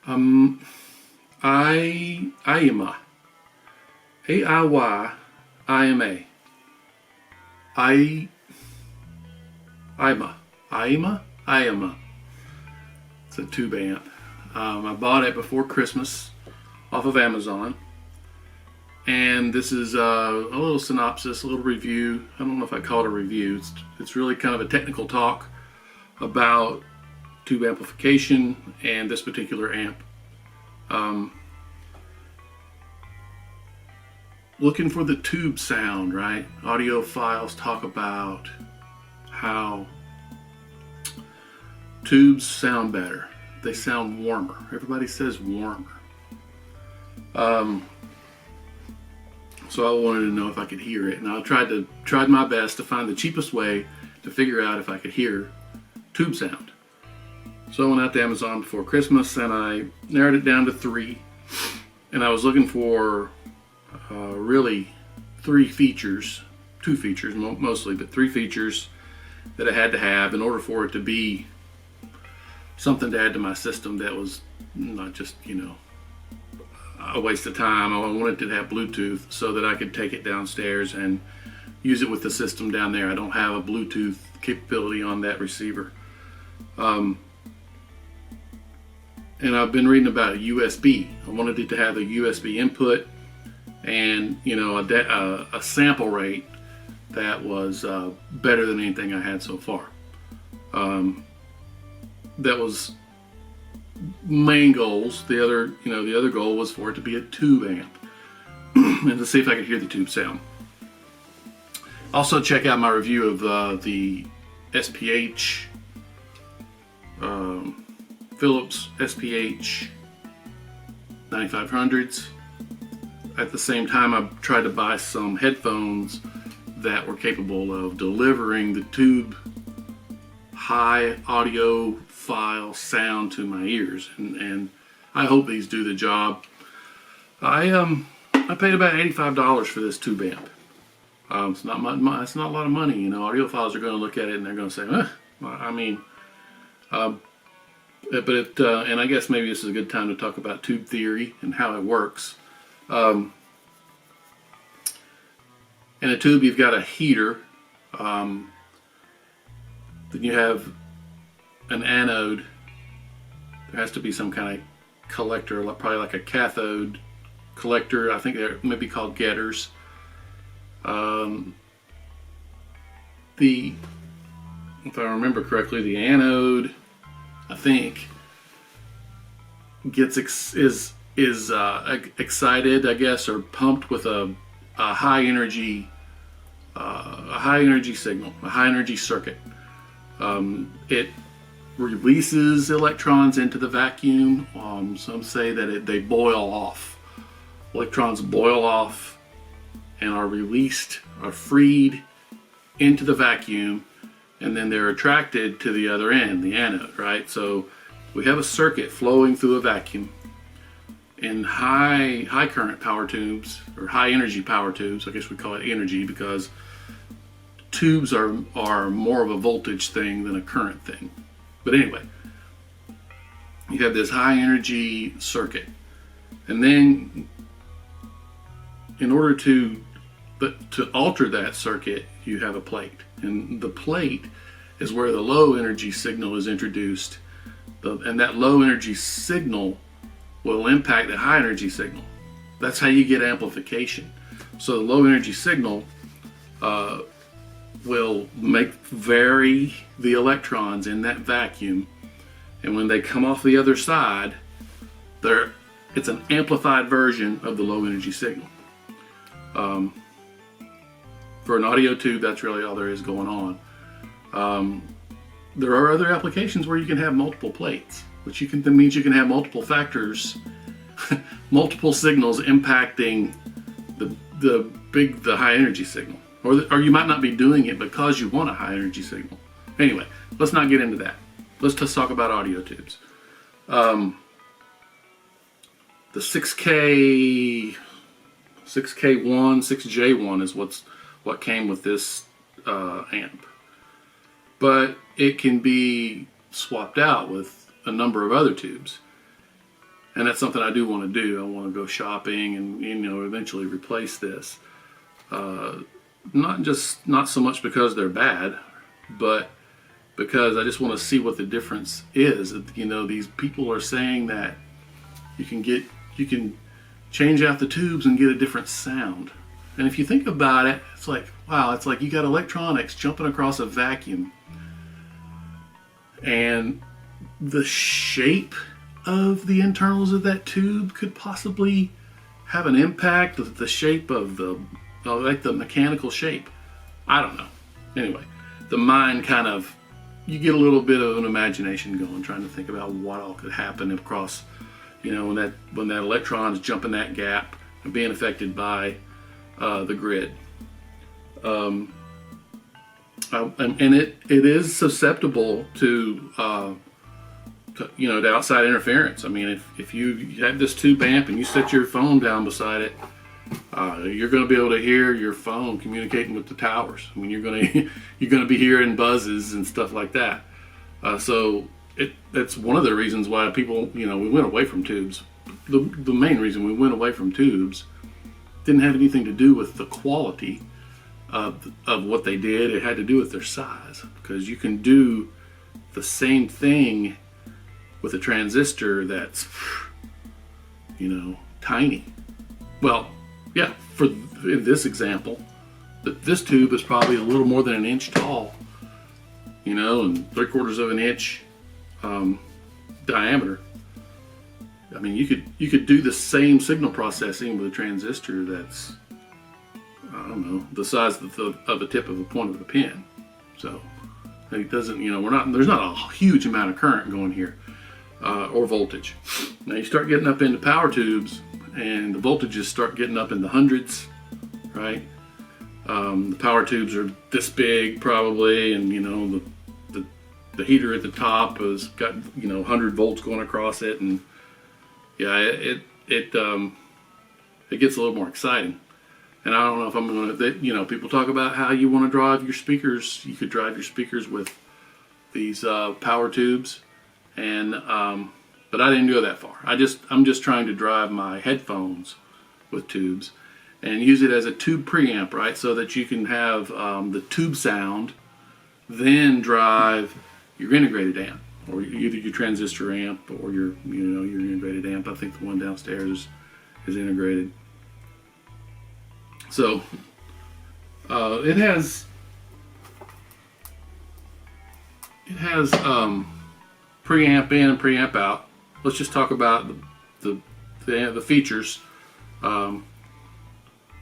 Um, Aiyima, Aiyima, I Aiyima. It's a tube amp. I bought it before Christmas off of Amazon, and this is a little synopsis, a little review. I don't know if I call it a review. It's really kind of a technical talk about tube amplification and this particular amp. Looking for the tube sound, right? Audiophiles talk about how tubes sound better. They sound warmer. Everybody says warmer. So I wanted to know if I could hear it, and I tried my best to find the cheapest way to figure out if I could hear tube sound. So I went out to Amazon before Christmas and I narrowed it down to 3, and I was looking for really 2 features mostly, but 3 features that I had to have in order for it to be something to add to my system that was not just, a waste of time. I wanted it to have Bluetooth so that I could take it downstairs and use it with the system down there. I don't have a Bluetooth capability on that receiver. And I've been reading about USB. I wanted it to have a USB input and a sample rate that was better than anything I had so far. That was main goals. The other goal was for it to be a tube amp and to see if I could hear the tube sound. Also check out my review of the SPH Philips SPH 9500s. At the same time, I tried to buy some headphones that were capable of delivering the tube high audiophile sound to my ears, and I hope these do the job. I paid about $85 for this tube amp. It's not it's not a lot of money. Audiophiles are going to look at it and they're going to say, and I guess maybe this is a good time to talk about tube theory and how it works. In a tube, you've got a heater. Then you have an anode. There has to be some kind of collector, probably like a cathode collector. I think they're maybe called getters. If I remember correctly, the anode, I think, is excited, I guess, or pumped with a high energy signal, a high energy circuit. It releases electrons into the vacuum. Some say that they boil off. Electrons boil off and are released, are freed into the vacuum, and then they're attracted to the other end, the anode, right? So we have a circuit flowing through a vacuum in high current power tubes, or high energy power tubes. I guess we call it energy because tubes are more of a voltage thing than a current thing. But anyway, you have this high energy circuit, and then in order to alter that circuit, you have a plate, and the plate is where the low energy signal is introduced, and that low energy signal will impact the high energy signal. That's how you get amplification. So the low energy signal will vary the electrons in that vacuum, and when they come off the other side, it's an amplified version of the low energy signal. For an audio tube, that's really all there is going on. There are other applications where you can have multiple plates, which that means you can have multiple factors, multiple signals impacting the high energy signal, or you might not be doing it because you want a high energy signal. Anyway, let's not get into that. Let's just talk about audio tubes. The 6K1, 6J1 is what came with this amp, but it can be swapped out with a number of other tubes. and that's something I do want to do. I want to go shopping and, you know, eventually replace this. Not so much because they're bad, but because I just want to see what the difference is. You know, these people are saying that you can change out the tubes and get a different sound. And if you think about it, it's like, wow, it's like you got electronics jumping across a vacuum. And the shape of the internals of that tube could possibly have an impact with the shape of like the mechanical shape. I don't know. Anyway, the mind kind of, you get a little bit of an imagination going, trying to think about what all could happen across, you know, when that electron is jumping that gap and being affected by the grid. And it is susceptible to you know, to outside interference. I mean, if you have this tube amp and you set your phone down beside it, you're going to be able to hear your phone communicating with the towers. I mean, you're going to be hearing buzzes and stuff like that. So that's one of the reasons why people, you know, we went away from tubes. The main reason we went away from tubes didn't have anything to do with the quality of what they did. It had to do with their size, because you can do the same thing with a transistor that's, you know, tiny. Well, yeah, in this example, this tube is probably a little more than an inch tall, you know, and 3/4 of an inch diameter. I mean, you could do the same signal processing with a transistor that's, I don't know, the size of the tip of a point of a pin. So it doesn't, you know, there's not a huge amount of current going here, or voltage. Now you start getting up into power tubes, and the voltages start getting up in the hundreds, right? The power tubes are this big probably, and you know, the heater at the top has got, you know, 100 volts going across it, and yeah, it gets a little more exciting. And I don't know if I'm going to, you know, people talk about how you want to drive your speakers. You could drive your speakers with these power tubes, and but I didn't go that far. I'm just trying to drive my headphones with tubes and use it as a tube preamp, right? So that you can have the tube sound, then drive your integrated amp, or either your transistor amp or your integrated amp. I think the one downstairs is integrated. So it has preamp in and preamp out. Let's just talk about the features. You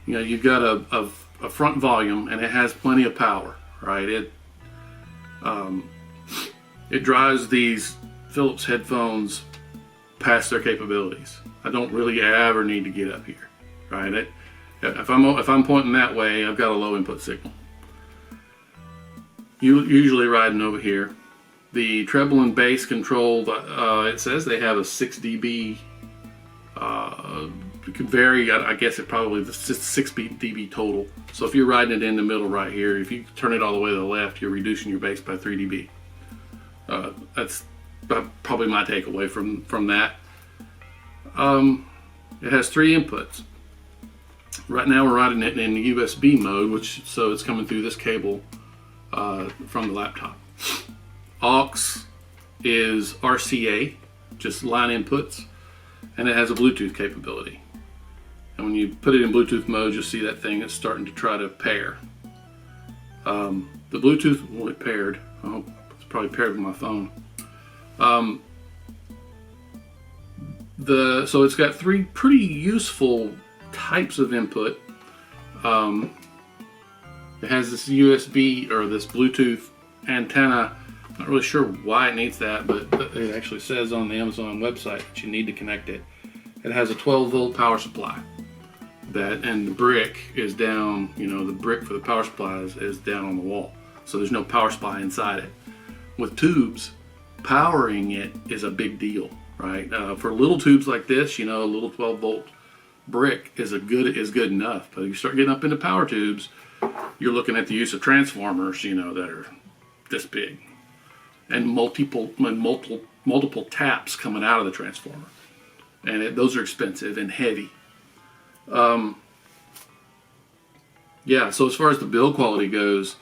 know, you've got a front volume, and it has plenty of power, right? It drives these Philips headphones past their capabilities. I don't really ever need to get up here, right? If I'm pointing that way, I've got a low input signal. Usually riding over here. The treble and bass control, it says they have a 6 dB. It could vary. I guess it probably is 6 dB total. So if you're riding it in the middle right here, if you turn it all the way to the left, you're reducing your bass by 3 dB. That's probably my takeaway from that. It has 3 inputs. Right now we're riding it in the USB mode, so it's coming through this cable from the laptop. Aux is RCA, just line inputs, and it has a Bluetooth capability. And when you put it in Bluetooth mode, you'll see that thing is starting to try to pair. The Bluetooth, well, it paired. Oh, it's probably paired with my phone. So it's got 3 pretty useful types of input. It has this USB or this Bluetooth antenna. Not really sure why it needs that, but it actually says on the Amazon website that you need to connect it. It has a 12-volt power supply. And the brick is down, you know, the brick for the power supply is down on the wall. So there's no power supply inside it. With tubes, powering it is a big deal, right? For little tubes like this, you know, a little 12-volt brick is good enough. But if you start getting up into power tubes, you're looking at the use of transformers, you know, that are this big, and multiple taps coming out of the transformer. and those are expensive and heavy. Yeah, so as far as the build quality goes,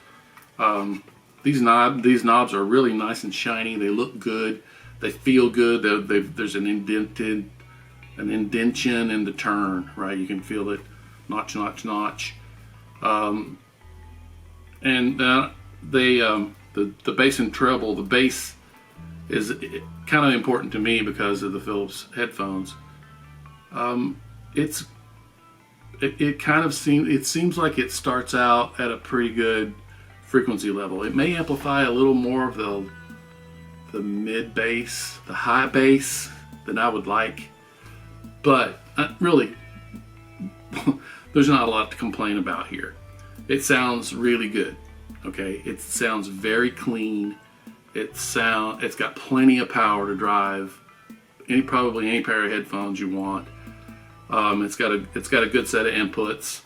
these knobs are really nice and shiny. They look good. They feel good. There's an indentation in the turn, right? You can feel it, notch, notch, notch. And the bass and treble. The bass is kind of important to me because of the Philips headphones. It seems like it starts out at a pretty good frequency level. It may amplify a little more of the mid bass, the high bass than I would like, but really, there's not a lot to complain about here. It sounds really good. Okay, it sounds very clean. It's got plenty of power to drive probably any pair of headphones you want. It's got a good set of inputs.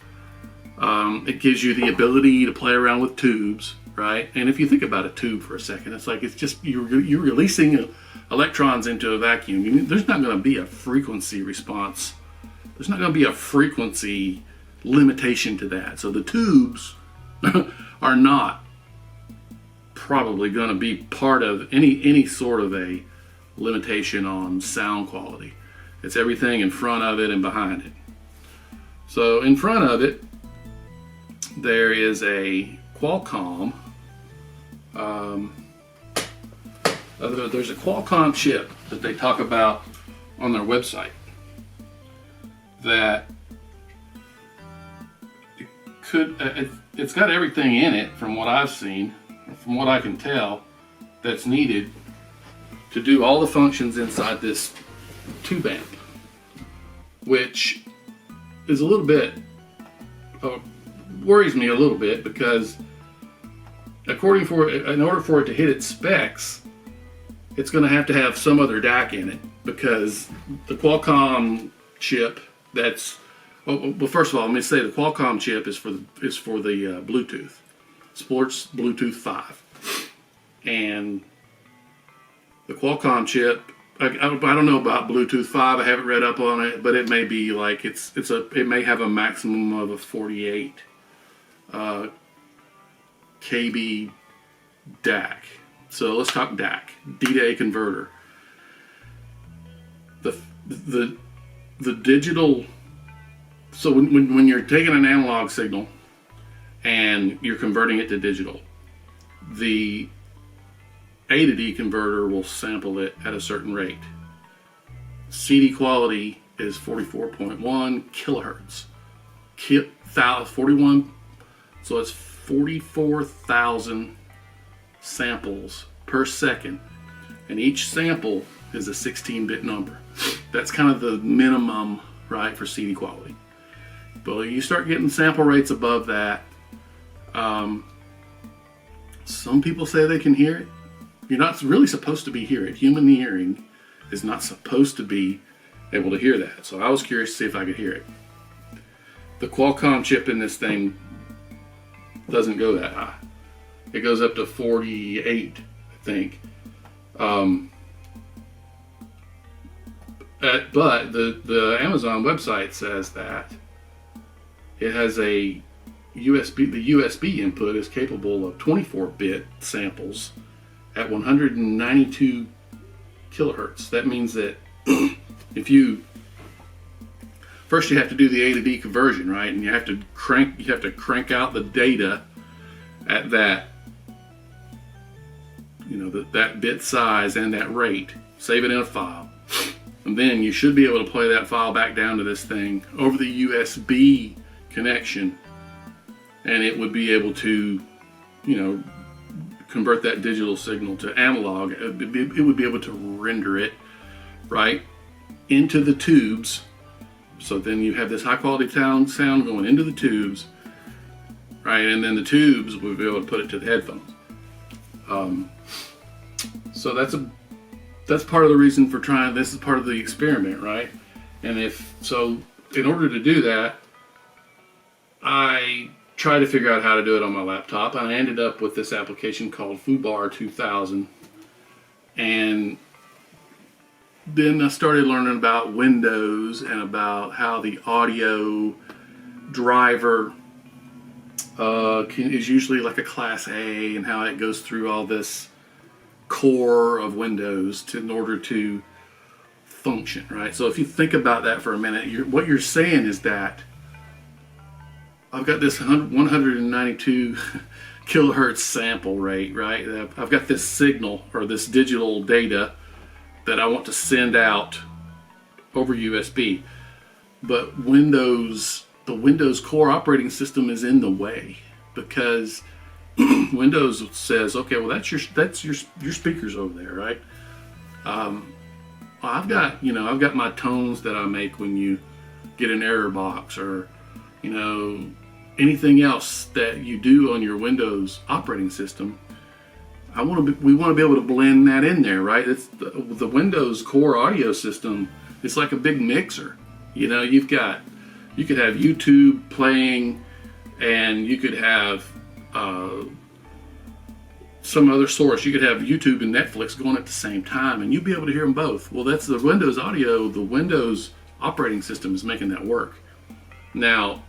It gives you the ability to play around with tubes, right? And if you think about a tube for a second, it's like it's just you're releasing electrons into a vacuum. There's not going to be a frequency response. There's not going to be a frequency limitation to that. So the tubes are not probably going to be part of any sort of a limitation on sound quality. It's everything in front of it and behind it. So in front of it, there is a Qualcomm. There's a Qualcomm chip that they talk about on their website that it's got everything in it from what I've seen, from what I can tell, that's needed to do all the functions inside this tube amp, which is a little bit worries me a little bit, because in order for it to hit its specs, it's going to have some other DAC in it, because the Qualcomm chip first of all, let me say the Qualcomm chip is for the Bluetooth. Sports Bluetooth 5, and the Qualcomm chip. I don't know about Bluetooth 5. I haven't read up on it, but it may be like it may have a maximum of a 48 kb DAC. So let's talk DAC, D to A converter. The digital. So when you're taking an analog signal and you're converting it to digital, the A to D converter will sample it at a certain rate. CD quality is 44.1 kilohertz. 41, so it's 44,000 samples per second, and each sample is a 16-bit number. That's kind of the minimum, right, for CD quality. But you start getting sample rates above that. Some people say they can hear it. You're not really supposed to be hearing it. Human hearing is not supposed to be able to hear that. So I was curious to see if I could hear it. The Qualcomm chip in this thing doesn't go that high. It goes up to 48, I think. But the Amazon website says that it has a USB. The USB input is capable of 24-bit samples at 192 kilohertz. That means that if you first you have to do the A to D conversion, right? And you have to crank out the data at that, that bit size and that rate. Save it in a file, and then you should be able to play that file back down to this thing over the USB connection, and it would be able to, convert that digital signal to analog. It would be able to render it right into the tubes. So then you have this high quality sound going into the tubes, right? And then the tubes would be able to put it to the headphones. So that's part of the reason for trying. This is part of the experiment, right? And in order to do that, I tried to figure out how to do it on my laptop, and I ended up with this application called Fubar 2000. And then I started learning about Windows and about how the audio driver is usually like a class A, and how it goes through all this core of Windows in order to function, right? So if you think about that for a minute, what you're saying is that I've got this 192 kilohertz sample rate, right? I've got this signal or this digital data that I want to send out over USB, but the Windows core operating system is in the way, because Windows says, okay, well that's your speakers over there, right? I've got my tones that I make when you get an error box, or anything else that you do on your Windows operating system. We want to be able to blend that in there, right? It's the Windows core audio system. It's like a big mixer. You could have YouTube playing, and you could have some other source. You could have YouTube and Netflix going at the same time, and you'd be able to hear them both. Well, that's the Windows audio. The Windows operating system is making that work. Now,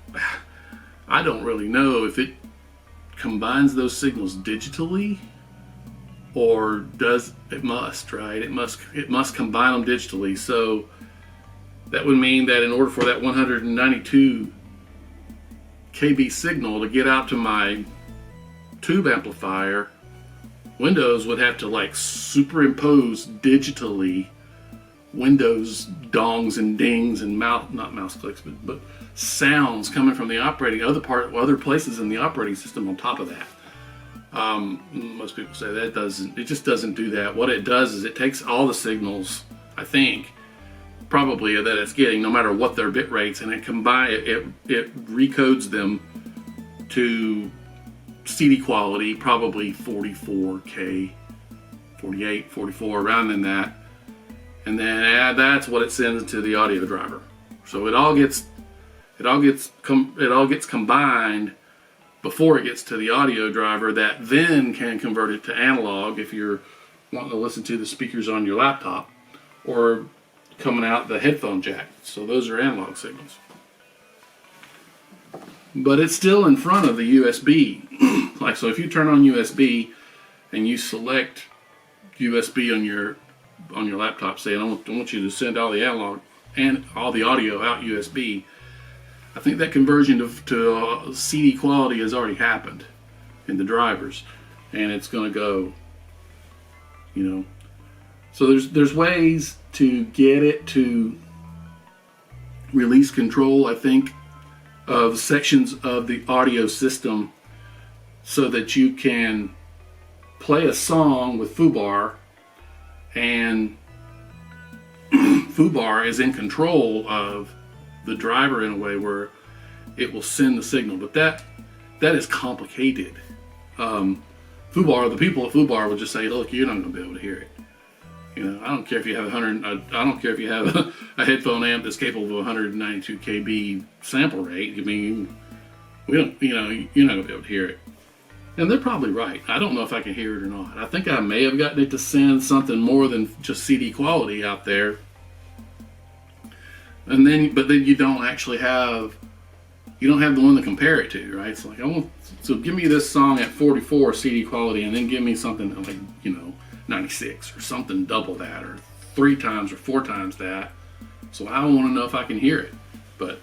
I don't really know if it combines those signals digitally, or does it must, right? It must combine them digitally. So that would mean that in order for that 192 kb signal to get out to my tube amplifier, Windows would have to like superimpose digitally Windows dongs and dings and not mouse clicks, but sounds coming from the other places in the operating system on top of that. Most people say that it just doesn't do that. What it does is it takes all the signals, I think, probably that it's getting, no matter what their bit rates, and it recodes them to CD quality, probably 44K, 48, 44, around in that, and then that's what it sends to the audio driver. So it all gets combined before it gets to the audio driver, that then can convert it to analog if you're wanting to listen to the speakers on your laptop, or coming out the headphone jack. So those are analog signals. But it's still in front of the USB. Like, so if you turn on USB and you select USB on your laptop, saying I want you to send all the analog and all the audio out USB, I think that conversion to CD quality has already happened in the drivers, and it's going to go, So there's ways to get it to release control, I think, of sections of the audio system, so that you can play a song with foobar, and foobar is in control of the driver in a way where it will send the signal. But that is complicated. The people at foobar will just say, look, you're not going to be able to hear it. I don't care if you have I don't care if you have a headphone amp that's capable of 192 kb sample rate. I mean, you're not going to be able to hear it. And they're probably right. I don't know if I can hear it or not. I think I may have gotten it to send something more than just CD quality out there. But then you don't actually have the one to compare it to, right? It's like, so give me this song at 44 CD quality, and then give me something like 96 or something double that, or 3 times or 4 times that. So I want to know if I can hear it. But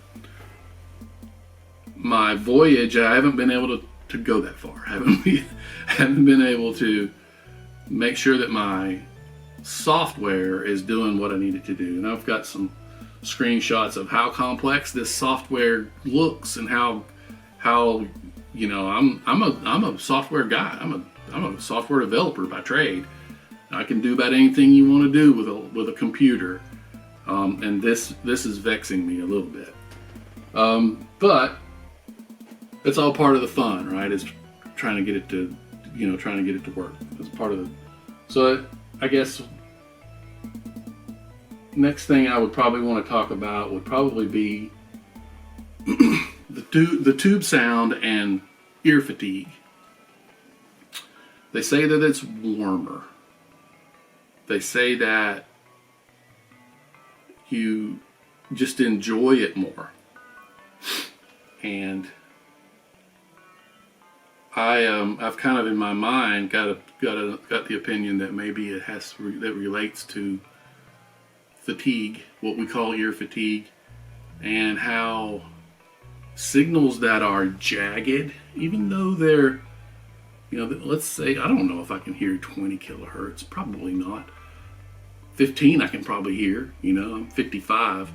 my voyage, I haven't been able to go that far. I haven't been able to make sure that my software is doing what I need it to do. And I've got some screenshots of how complex this software looks, and how I'm a software guy. I'm a software developer by trade. I can do about anything you want to do with a computer, and this is vexing me a little bit. But it's all part of the fun, right? Is trying to get it to work. It's part of the. So I guess next thing I would probably want to talk about would probably be the tube sound and ear fatigue. They say that it's warmer. They say that you just enjoy it more. And I've kind of in my mind got the opinion that maybe it that relates to fatigue, what we call ear fatigue, and how signals that are jagged, even though they're, let's say, I don't know if I can hear 20 kilohertz, probably not. 15 I can probably hear, I'm 55.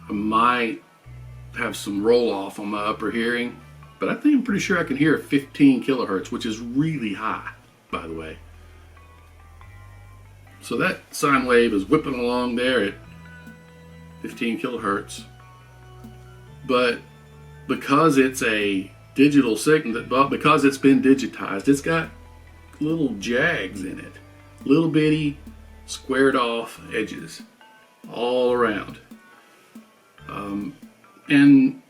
I might have some roll off on my upper hearing, but I think I'm pretty sure I can hear 15 kilohertz, which is really high, by the way. So that sine wave is whipping along there at 15 kilohertz. But because it's a digital signal, because it's been digitized, it's got little jags in it, little bitty squared off edges all around. And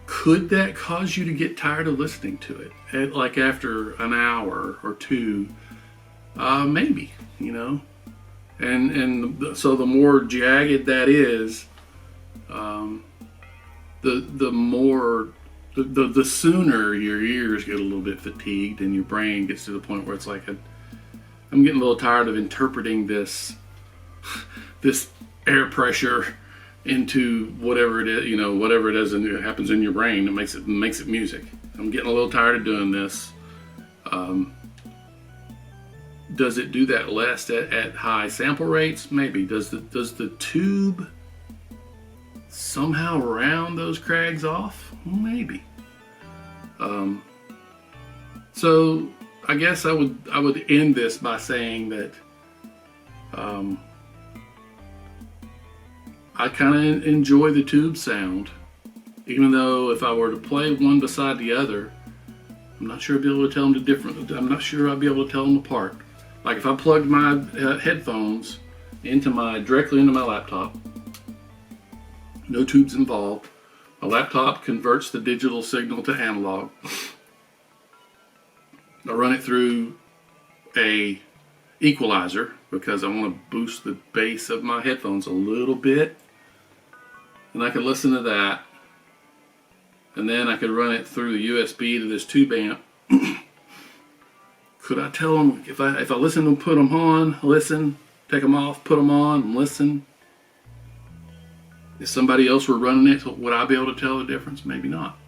could that cause you to get tired of listening to it? Like after an hour or two, maybe, And so the more jagged that is, the sooner your ears get a little bit fatigued and your brain gets to the point where it's like I'm getting a little tired of interpreting this air pressure into whatever it is, whatever it is, and it happens in your brain that makes it music. I'm getting a little tired of doing this. Does it do that less at high sample rates? Maybe. Does the tube somehow round those crags off? Maybe. So I guess I would end this by saying that I kind of enjoy the tube sound, even though if I were to play one beside the other, I'm not sure I'd be able to tell them the difference. I'm not sure I'd be able to tell them apart. Like if I plugged my headphones directly into my laptop, no tubes involved. My laptop converts the digital signal to analog. I run it through a equalizer because I want to boost the bass of my headphones a little bit. And I can listen to that. And then I could run it through the USB to this tube amp. Could I tell them, if I listen to them, put them on, listen, take them off, put them on, and listen? If somebody else were running it, would I be able to tell the difference? Maybe not.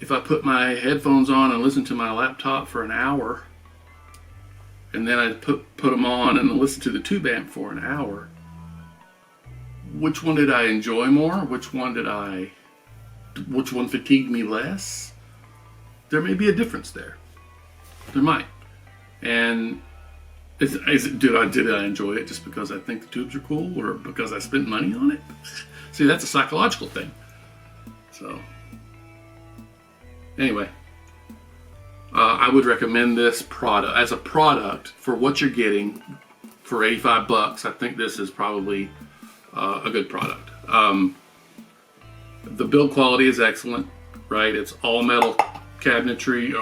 If I put my headphones on and listen to my laptop for an hour, and then I put them on and listen to the tube amp for an hour, which one did I enjoy more? Which one fatigued me less? There may be a difference there. There might. And did I enjoy it just because I think the tubes are cool, or because I spent money on it? See, that's a psychological thing. So, anyway, I would recommend this product as a product for what you're getting for $85. I think this is probably a good product. The build quality is excellent, right? It's all metal cabinetry.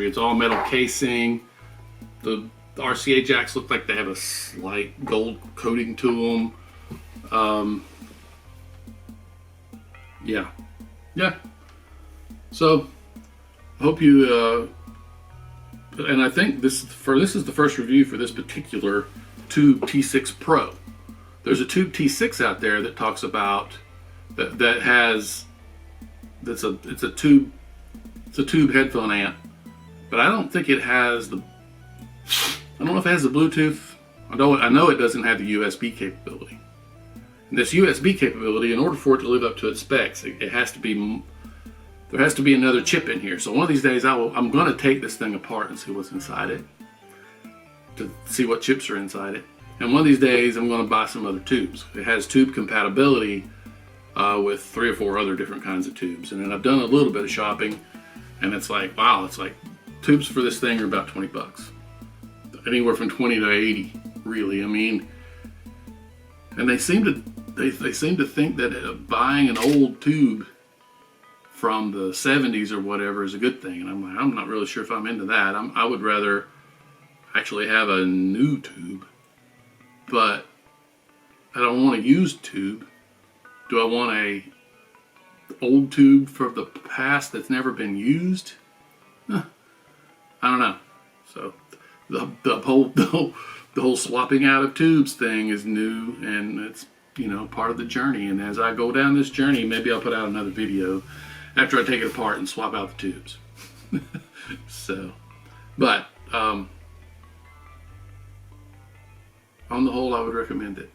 It's all metal casing. The RCA jacks look like they have a slight gold coating to them. Yeah. So I hope you. And I think this is the first review for this particular Tube T6 Pro. There's a Tube T6 out there that talks about it's a tube headphone amp, but I don't think it has I don't know if it has the Bluetooth. I know it doesn't have the USB capability. And this USB capability, in order for it to live up to its specs, there has to be another chip in here. So one of these days I'm going to take this thing apart and see what's inside it, to see what chips are inside it. And one of these days I'm going to buy some other tubes. It has tube compatibility with 3 or 4 other different kinds of tubes. And then I've done a little bit of shopping, and it's like, wow, it's like tubes for this thing are about $20. Anywhere from 20 to 80, really. I mean, and they seem to think that buying an old tube from the 70s or whatever is a good thing, and I'm not really sure if I'm into that. I would rather I actually have a new tube, but I don't want a used tube. Do I want a old tube from the past that's never been used? I don't know. So the whole swapping out of tubes thing is new, and it's, you know, part of the journey. And as I go down this journey, maybe I'll put out another video after I take it apart and swap out the tubes. So, but on the whole, I would recommend it.